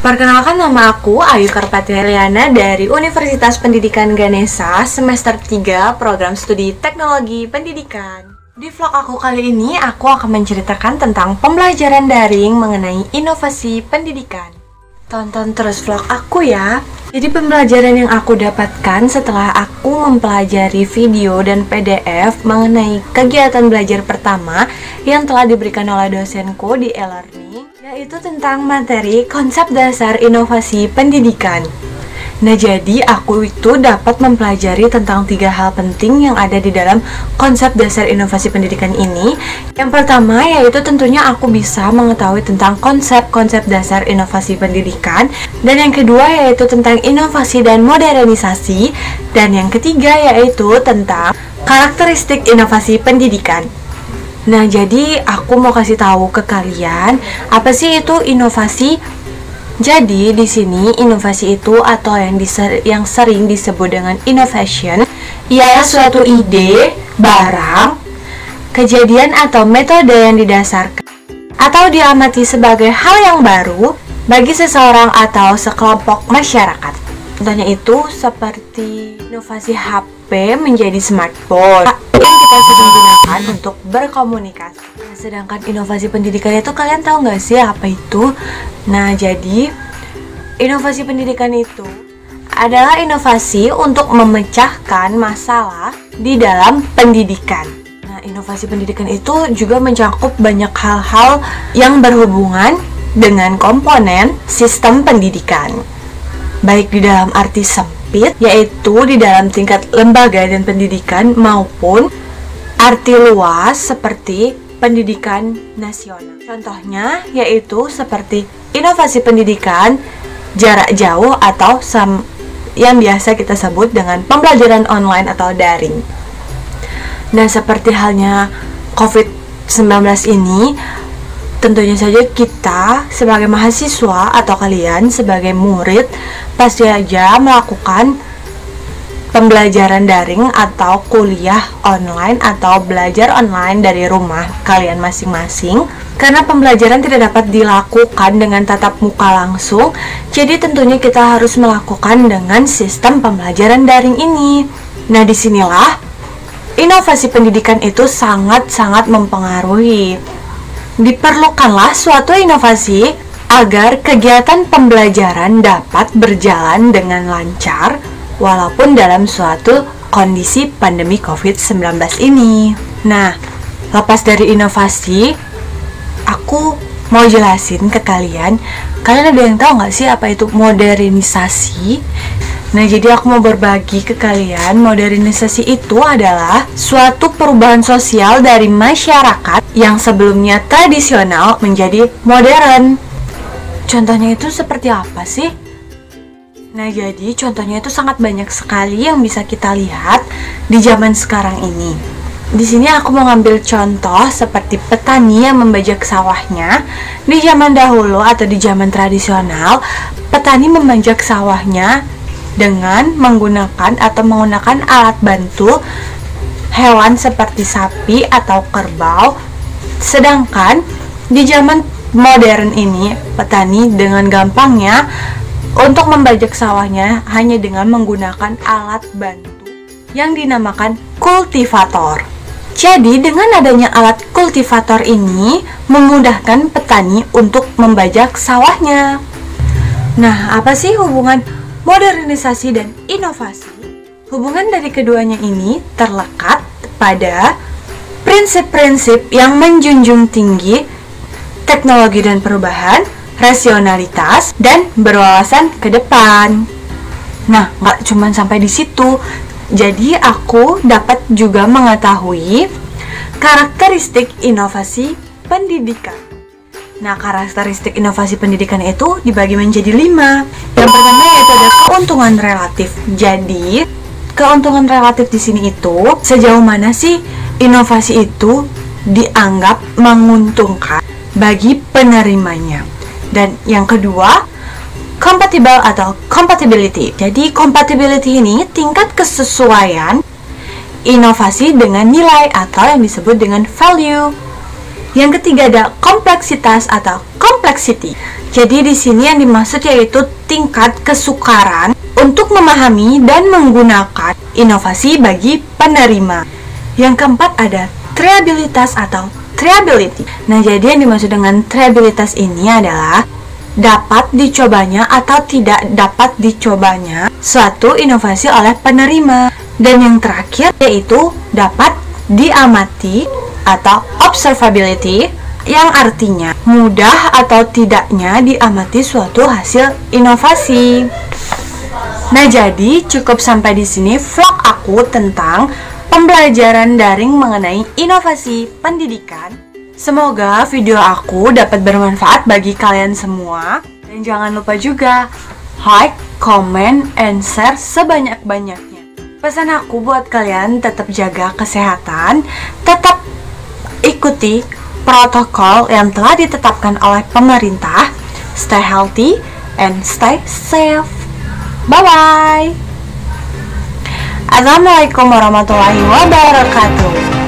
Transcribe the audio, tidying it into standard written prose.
Perkenalkan, nama aku Ayu Karpati Heliana dari Universitas Pendidikan Ganesha semester 3 program studi Teknologi Pendidikan. Di vlog aku kali ini, aku akan menceritakan tentang pembelajaran daring mengenai inovasi pendidikan. Tonton terus vlog aku ya. Jadi pembelajaran yang aku dapatkan setelah aku mempelajari video dan PDF mengenai kegiatan belajar pertama yang telah diberikan oleh dosenku di e-learning, yaitu tentang materi konsep dasar inovasi pendidikan. Nah, jadi aku itu dapat mempelajari tentang 3 hal penting yang ada di dalam konsep dasar inovasi pendidikan ini. Yang pertama yaitu tentunya aku bisa mengetahui tentang konsep-konsep dasar inovasi pendidikan. Dan yang kedua yaitu tentang inovasi dan modernisasi. Dan yang ketiga yaitu tentang karakteristik inovasi pendidikan. Nah, jadi aku mau kasih tahu ke kalian apa sih itu inovasi. Jadi di sini inovasi itu atau yang sering disebut dengan innovation ialah suatu ide, barang, kejadian atau metode yang didasarkan atau diamati sebagai hal yang baru bagi seseorang atau sekelompok masyarakat. Contohnya itu seperti inovasi HP menjadi smartphone yang kita sering gunakan untuk berkomunikasi. Nah, sedangkan inovasi pendidikan itu kalian tahu nggak sih apa itu? Nah, jadi inovasi pendidikan itu adalah inovasi untuk memecahkan masalah di dalam pendidikan. Nah, inovasi pendidikan itu juga mencakup banyak hal-hal yang berhubungan dengan komponen sistem pendidikan. Baik di dalam arti sempit, yaitu di dalam tingkat lembaga dan pendidikan, maupun arti luas seperti pendidikan nasional. Contohnya yaitu seperti inovasi pendidikan jarak jauh atau yang biasa kita sebut dengan pembelajaran online atau daring. Nah, seperti halnya COVID-19 ini, tentunya saja kita sebagai mahasiswa atau kalian sebagai murid pasti aja melakukan pembelajaran daring atau kuliah online atau belajar online dari rumah kalian masing-masing. Karena pembelajaran tidak dapat dilakukan dengan tatap muka langsung, jadi tentunya kita harus melakukan dengan sistem pembelajaran daring ini. Nah, disinilah inovasi pendidikan itu sangat-sangat mempengaruhi. Diperlukanlah suatu inovasi agar kegiatan pembelajaran dapat berjalan dengan lancar walaupun dalam suatu kondisi pandemi COVID-19 ini. Nah, lepas dari inovasi, aku mau jelasin ke kalian. Kalian ada yang tahu nggak sih apa itu modernisasi? Nah, jadi aku mau berbagi ke kalian, modernisasi itu adalah suatu perubahan sosial dari masyarakat yang sebelumnya tradisional menjadi modern. Contohnya itu seperti apa sih? Nah, jadi contohnya itu sangat banyak sekali yang bisa kita lihat di zaman sekarang ini. Di sini aku mau ngambil contoh seperti petani yang membajak sawahnya. Di zaman dahulu atau di zaman tradisional, petani membajak sawahnya dengan menggunakan alat bantu hewan seperti sapi atau kerbau. Sedangkan di zaman modern ini, petani dengan gampangnya untuk membajak sawahnya hanya dengan menggunakan alat bantu yang dinamakan kultivator. Jadi dengan adanya alat kultivator ini memudahkan petani untuk membajak sawahnya. Nah, apa sih hubungan modernisasi dan inovasi? Hubungan dari keduanya ini terlekat pada prinsip-prinsip yang menjunjung tinggi teknologi dan perubahan, rasionalitas, dan berwawasan ke depan. Nah, nggak cuma sampai di situ. Jadi aku dapat juga mengetahui karakteristik inovasi pendidikan. Nah, karakteristik inovasi pendidikan itu dibagi menjadi 5. Yang pertama yaitu ada keuntungan relatif. Jadi, keuntungan relatif di sini itu sejauh mana sih inovasi itu dianggap menguntungkan bagi penerimanya. Dan yang kedua, compatible atau compatibility. Jadi compatibility ini tingkat kesesuaian inovasi dengan nilai atau yang disebut dengan value. Yang ketiga ada kompleksitas atau complexity. Jadi di sini yang dimaksud yaitu tingkat kesukaran untuk memahami dan menggunakan inovasi bagi penerima. Yang keempat ada triabilitas atau triability. Nah, jadi yang dimaksud dengan triabilitas ini adalah dapat dicobanya atau tidak dapat dicobanya suatu inovasi oleh penerima. Dan yang terakhir yaitu dapat diamati atau observability, yang artinya mudah atau tidaknya diamati suatu hasil inovasi. Nah, jadi cukup sampai di sini vlog aku tentang pembelajaran daring mengenai inovasi pendidikan. Semoga video aku dapat bermanfaat bagi kalian semua. Dan jangan lupa juga like, comment, and share sebanyak-banyaknya. Pesan aku buat kalian tetap jaga kesehatan, tetap ikuti protokol yang telah ditetapkan oleh pemerintah. Stay healthy and stay safe. Bye-bye. Assalamualaikum warahmatullahi wabarakatuh.